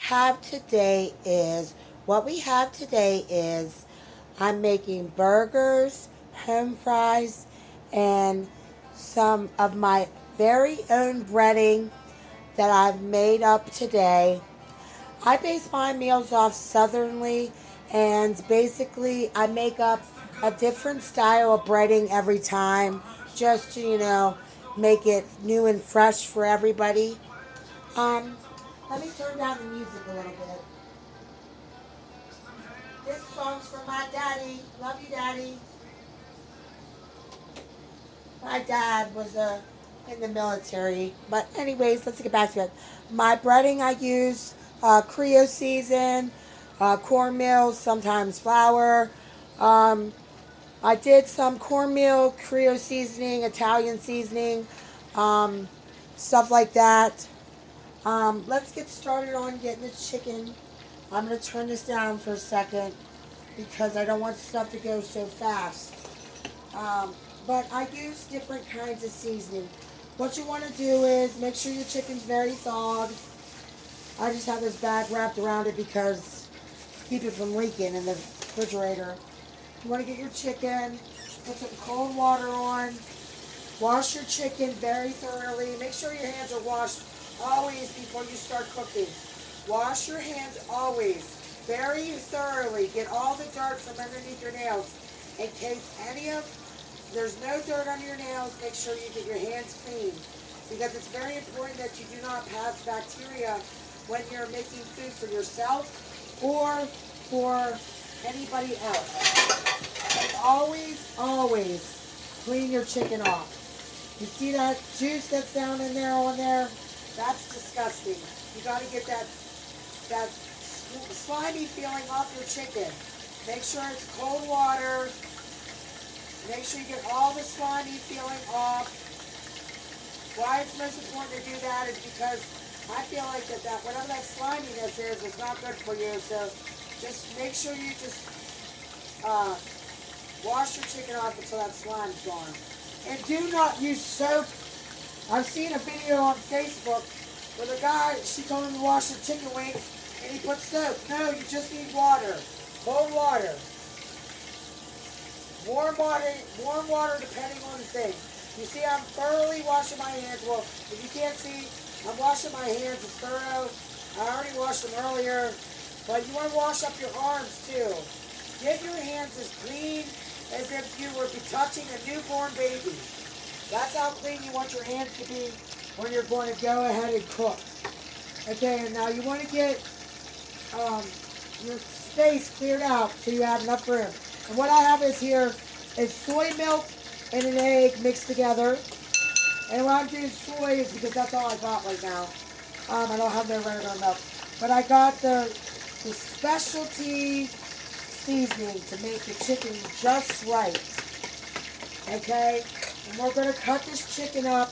have today is what we have today is I'm making burgers, home fries, and some of my very own breading that I've made up today. I base my meals off southernly, and basically I make up a different style of breading every time just to, make it new and fresh for everybody. Um, Let me turn down the music a little bit. This song's for my daddy. Love you, daddy. My dad was in the military. But anyways, let's get back to it. My breading I use Creo season, cornmeal, sometimes flour. Um, I did some cornmeal, Creo seasoning, Italian seasoning, um, stuff like that. Let's get started on getting the chicken. I'm going to turn this down for a second because I don't want stuff to go so fast. Um, but I use different kinds of seasoning. What you want to do is make sure your chicken's very thawed. I just have this bag wrapped around it because keep it from leaking in the refrigerator. You want to get your chicken, put some cold water on, wash your chicken very thoroughly. Make sure your hands are washed always before you start cooking. Wash your hands always very thoroughly. Get all the dirt from underneath your nails. In case there's no dirt under your nails, make sure you get your hands clean. Because it's very important that you do not pass bacteria when you're making food for yourself or for anybody else. And always clean your chicken off. You see that juice that's down in there on there? That's disgusting. You got to get that slimy feeling off your chicken. Make sure it's cold water. Make sure you get all the slimy feeling off. Why it's most important to do that is because I feel like that whatever that sliminess is not good for you. So just make sure you just wash your chicken off until that slime's gone. And do not use soap. I've seen a video on Facebook where the guy, she told him to wash the chicken wings and he put soap. No, you just need water. Cold water. Warm water depending on the thing. You see I'm thoroughly washing my hands. Well, if you can't see, I'm washing my hands. It's thorough. I already washed them earlier. But you want to wash up your arms too. Get your hands as clean as if you were touching a newborn baby. That's how clean you want your hands to be when you're going to go ahead and cook. Okay, and now you want to get your space cleared out so you have enough room. And what I have here is soy milk and an egg mixed together. And why I'm doing soy is because that's all I got right now. I don't have no regular milk. But I got the specialty seasoning to make the chicken just right. Okay? And we're going to cut this chicken up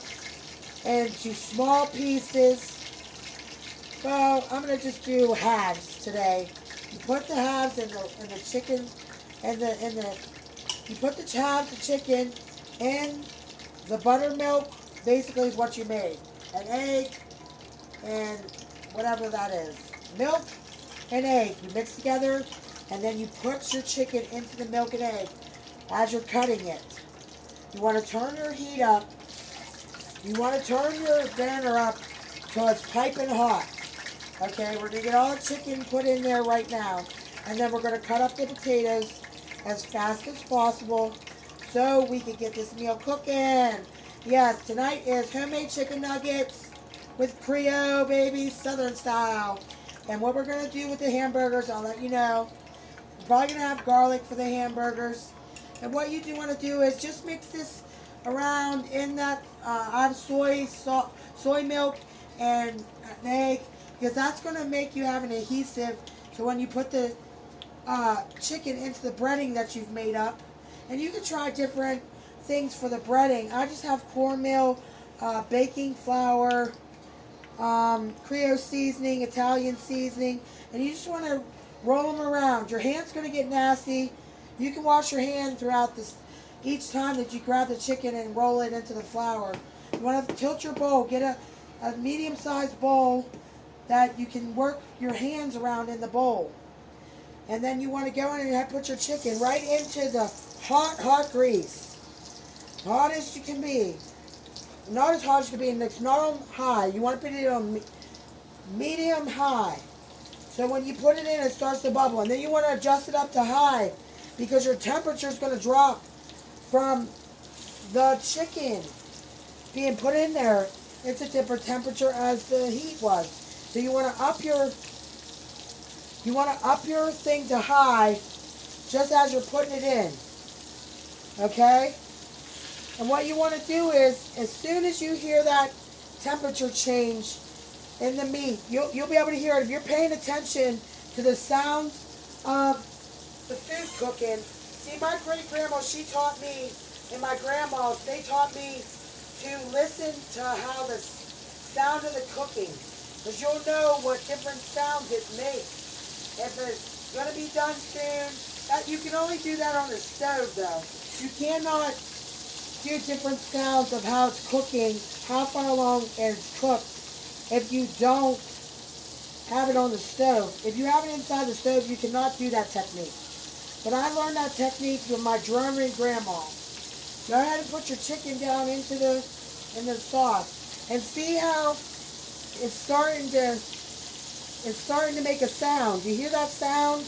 into small pieces. Well, I'm going to just do halves today. You put the halves in the chicken, you put the halves of chicken in the buttermilk, basically is what you made. An egg and whatever that is. Milk and egg. You mix together and then you put your chicken into the milk and egg as you're cutting it. You want to turn your heat up. You want to turn your burner up till it's piping hot. Okay, we're going to get all the chicken put in there right now. And then we're going to cut up the potatoes as fast as possible so we can get this meal cooking. Yes, tonight is homemade chicken nuggets with Creo, baby, southern style. And what we're going to do with the hamburgers, I'll let you know. We're probably going to have garlic for the hamburgers. And what you do want to do is just mix this around in that, I have soy milk and an egg, because that's going to make you have an adhesive. So when you put the chicken into the breading that you've made up, and you can try different things for the breading. I just have cornmeal, baking flour, Creo seasoning, Italian seasoning, and you just want to roll them around. Your hand's going to get nasty. You can wash your hand throughout this each time that you grab the chicken and roll it into the flour. You want to tilt your bowl. Get a medium-sized bowl that you can work your hands around in the bowl. And then you want to go in and put your chicken right into the hot grease. Hot as you can be. Not as hot as you can be, and it's not on high. You want to put it on medium high. So when you put it in, it starts to bubble. And then you want to adjust it up to high because your temperature is going to drop from the chicken being put in there. It's a different temperature as the heat was. So you want to up your thing to high just as you're putting it in. Okay? And what you want to do is, as soon as you hear that temperature change in the meat, you'll be able to hear it if you're paying attention to the sounds of the food cooking. See, my great-grandma, she taught me, and my grandmas, they taught me to listen to how the sound of the cooking, because you'll know what different sounds it makes. If it's going to be done soon, you can only do that on the stove, though. You cannot do different sounds of how it's cooking, how far along it's cooked, if you don't have it on the stove. If you have it inside the stove, you cannot do that technique. But I learned that technique from my German grandma. Go ahead and put your chicken down into the sauce and see how it's starting to make a sound. You hear that sound?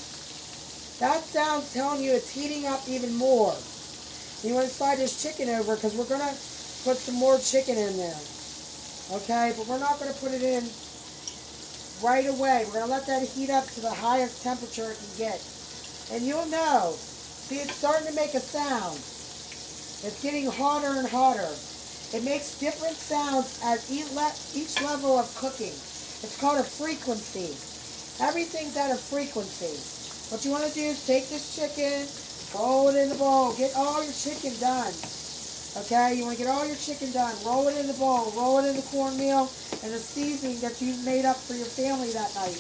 That sound's telling you it's heating up even more. You want to slide this chicken over because we're going to put some more chicken in there. Okay, but we're not going to put it in right away. We're going to let that heat up to the highest temperature it can get. And you'll know. See, it's starting to make a sound. It's getting hotter and hotter. It makes different sounds at each level of cooking. It's called a frequency. Everything's at a frequency. What you want to do is take this chicken, roll it in the bowl. Get all your chicken done. Okay, you want to get all your chicken done. Roll it in the bowl. Roll it in the cornmeal and the seasoning that you've made up for your family that night.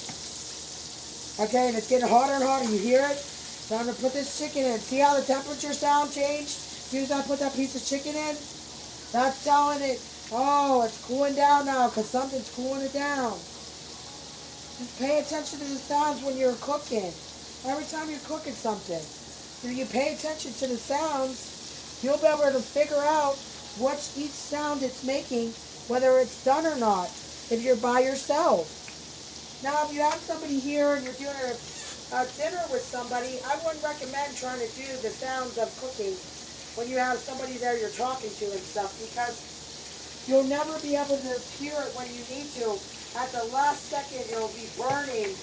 Okay, and it's getting hotter and hotter. You hear it? So I'm going to put this chicken in. See how the temperature sound changed? As soon as I put that piece of chicken in, that's telling it, oh, it's cooling down now because something's cooling it down. Just pay attention to the sounds when you're cooking. Every time you're cooking something. If you pay attention to the sounds, you'll be able to figure out what each sound it's making, whether it's done or not, if you're by yourself. Now, if you have somebody here and you're doing a dinner with somebody, I wouldn't recommend trying to do the sounds of cooking when you have somebody there you're talking to and stuff, because you'll never be able to hear it when you need to. At the last second, it'll be burning,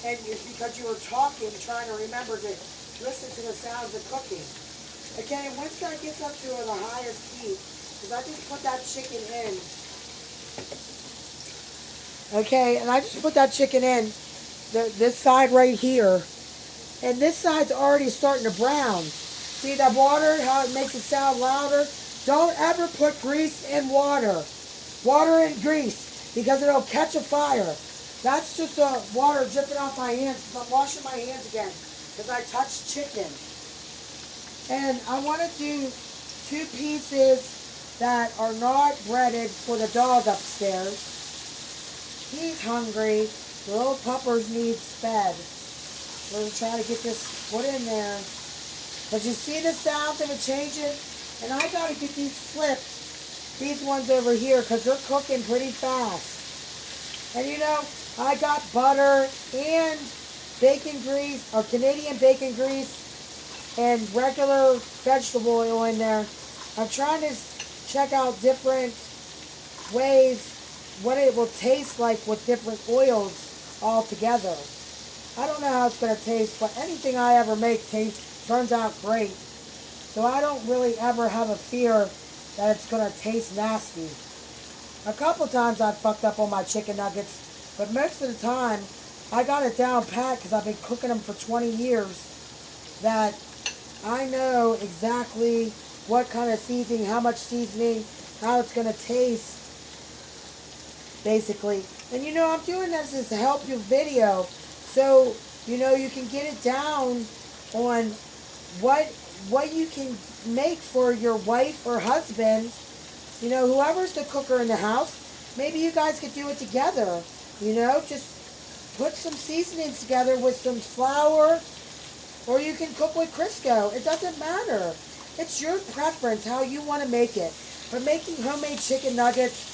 and it's because you were talking, trying to remember to listen to the sounds of cooking. Okay, once that gets up to the highest heat, because I just put that chicken in. Okay, and I just put that chicken in, this side right here, and this side's already starting to brown. See that water, how it makes it sound louder? Don't ever put grease in water. Water and grease, because it'll catch a fire. That's just the water dripping off my hands, because I'm washing my hands again, because I touched chicken. And I want to do 2 pieces that are not breaded for the dog upstairs. He's hungry. The little puppers needs fed. We're going to try to get this put in there. But you see the sounds of it changing? And I got to get these flipped, these ones over here, because they're cooking pretty fast. And you know, I got butter and bacon grease, or Canadian bacon grease, and regular vegetable oil in there. I'm trying to check out different ways what it will taste like with different oils all together. I don't know how it's going to taste, but anything I ever make turns out great. So I don't really ever have a fear that it's going to taste nasty. A couple times I've fucked up on my chicken nuggets, but most of the time I got it down pat because I've been cooking them for 20 years, that I know exactly what kind of seasoning, how much seasoning, how it's going to taste, basically. And you know, I'm doing this as a help you video, so you know you can get it down on what you can make for your wife or husband. You know, whoever's the cooker in the house, maybe you guys could do it together. You know, just put some seasonings together with some flour, or you can cook with Crisco. It doesn't matter. It's your preference how you want to make it. But making homemade chicken nuggets